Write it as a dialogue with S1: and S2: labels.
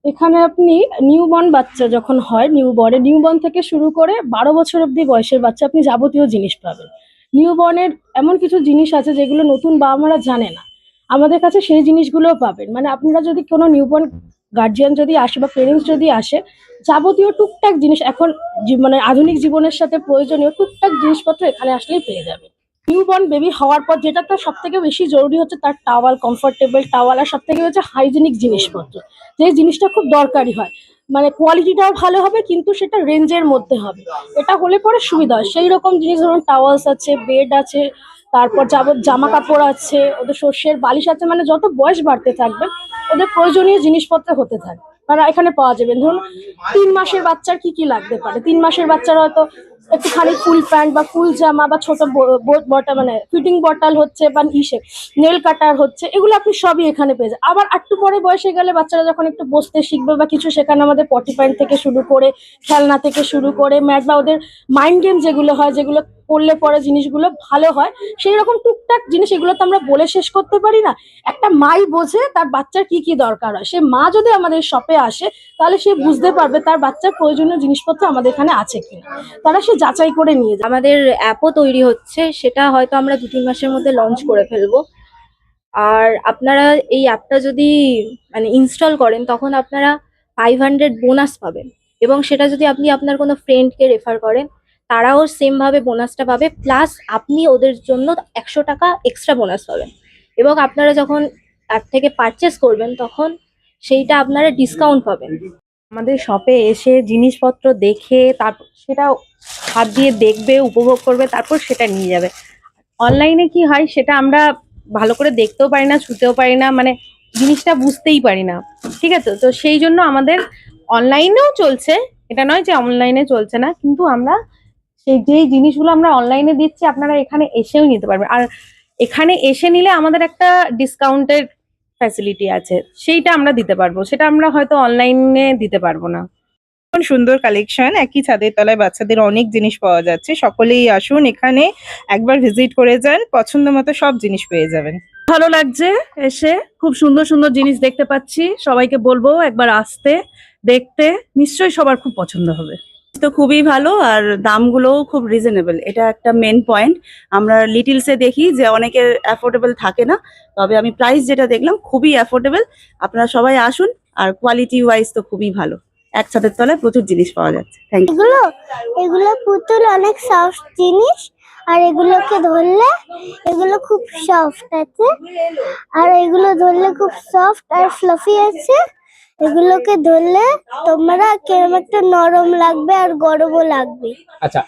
S1: এখানে আপনি নিউবর্ন বাচ্চা যখন হয়, নিউবর্ন থেকে শুরু করে 12 বছর অব্দি বয়সের বাচ্চা আপনি যাবতীয় জিনিস পাবেন। নিউবর্নের এমন কিছু জিনিস আছে যেগুলো নতুন বাবা মারা জানে না, আমাদের কাছে সেই জিনিসগুলোও পাবেন। মানে আপনারা যদি কোনো নিউবর্ন গার্জিয়ান যদি আসে বা পেরেন্টস যদি আসে, যাবতীয় টুকটাক জিনিস এখন মানে আধুনিক জীবনের সাথে প্রয়োজনীয় টুকটাক জিনিসপত্র এখানে আসলেই পেয়ে যাবেন। নিউবর্ন বেবি হওয়ার পর যেটা তার সব থেকে বেশি জরুরি হচ্ছে তার টাওয়াল, কমফোর্টেবল টাওয়াল, আর সব থেকে হচ্ছে হাইজিনিক জিনিসপত্র, যে জিনিসটা খুব দরকারি হয়। মানে কোয়ালিটিটাও ভালো হবে কিন্তু সেটা রেঞ্জের মধ্যে হবে, এটা হলে পরে সুবিধা হয়। সেই রকম জিনিস ধরুন টাওয়ালস আছে, বেড আছে, তারপর জামা কাপড় আছে, ওদের শস্যের বালিশ আছে, মানে যত বয়স বাড়তে থাকবে ওদের প্রয়োজনীয় জিনিসপত্র হতে থাকবে। মানে এখানে পাওয়া যাবে ধরুন 3 মাসের বাচ্চার কি কি লাগতে পারে। 3 মাসের বাচ্চার হয়তো একটুখানি ফুল প্যান্ট বা ফুল জামা বা ছোট বটল, মানে ফিটিং বটল হচ্ছে বা নেল কাটার হচ্ছে, এগুলো আপনি সবই এখানে পেয়ে যাবেন। আবার একটু পরে বয়সে গেলে বাচ্চারা যখন একটু বসতে শিখবে বা কিছু, সেখানে আমাদের পটি প্যান্ট থেকে শুরু করে খেলনা থেকে শুরু করে ম্যাট বা ওদের মাইন্ড গেম যেগুলো হয়, যেগুলো করলে পরে জিনিসগুলো ভালো হয়, সেই রকম টুকটাক জিনিস, এগুলো তো আমরা বলে শেষ করতে পারি না। একটা মাই বোঝে তার বাচ্চার কি কি দরকার হয়, সে মা যদি আমাদের শপে আসে তাহলে সে বুঝতে পারবে তার বাচ্চার প্রয়োজনীয় জিনিসপত্র আমাদের এখানে আছে কিনা, তারা সে যাচাই করে নিয়ে যায়।
S2: আমাদের অ্যাপও তৈরি হচ্ছে, সেটা হয়তো আমরা 2-3 মাসের মধ্যে লঞ্চ করে ফেলবো। আর আপনারা এই অ্যাপটা যদি মানে ইনস্টল করেন তখন আপনারা 500 বোনাস পাবেন, এবং সেটা যদি আপনি আপনার কোনো ফ্রেন্ডকে রেফার করেন তারাও সেম ভাবে বোনাসটা পাবে, প্লাস আপনি ওদের জন্য 100 টাকা এক্সট্রা বোনাস পাবেন। এবং আপনারা যখন অ্যাপ থেকে পারচেস করবেন তখন সেইটা আপনারা ডিসকাউন্ট পাবেন।
S3: আমাদের শপে এসে জিনিসপত্র দেখে তারপর সেটা হাত দিয়ে দেখবে, উপভোগ করবে, তারপর সেটা নিয়ে যাবে। অনলাইনে কি হয় সেটা আমরা ভালো করে দেখতেও পারি না, ছুতেও পারি না, মানে জিনিসটা বুঝতেই পারি না। ঠিক আছে, তো সেই জন্য আমাদের অনলাইনেও চলছে, এটা নয় যে অনলাইনে চলছে না, কিন্তু আমরা সেই যেই জিনিসগুলো আমরা অনলাইনে দিচ্ছি আপনারা এখানে এসেও নিতে পারবেন। আর এখানে এসে নিলে আমাদের একটা ডিসকাউন্টের ফ্যাসিলিটি আছে, সেইটা আমরা দিতে পারবো, সেটা আমরা হয়তো অনলাইনে দিতে পারবো না।
S4: ভীষণ সুন্দর কালেকশন, একই ছাদের তলায় বাচ্চাদের অনেক জিনিস পাওয়া যাচ্ছে। সকলেই আসুন, এখানে একবার ভিজিট করে যান, পছন্দ মতো সব জিনিস পেয়ে যাবেন।
S1: ভালো লাগছে, এসে খুব সুন্দর সুন্দর জিনিস দেখতে পাচ্ছি। সবাইকে বলবো একবার আসতে, দেখতে, নিশ্চয়ই সবার খুব পছন্দ হবে।
S5: তো খুবই ভালো, আর দামগুলোও খুব রিজনেবল, এটা একটা মেন পয়েন্ট। আমরা লিটিলসে দেখি যে অনেকের অ্যাফোর্ডেবল থাকে না, তবে আমি প্রাইস যেটা দেখলাম খুবই অ্যাফোর্ডেবল। আপনারা সবাই আসুন, আর কোয়ালিটি ওয়াইজ তো খুবই ভালো। এক ছাদের তলায় প্রচুর জিনিস পাওয়া যাচ্ছে। Thank you.
S6: এগুলো পুতুল অনেক সফট জিনিস, আর এগুলোকে ধরলে এগুলো খুব সফট আছে, আর এগুলো ধরলে খুব সফট আর ফ্লাফি আছে। এগুলোকে ধরলে তোমরা কেমন একটা নরম লাগবে আর গরমও লাগবে।
S7: আচ্ছা।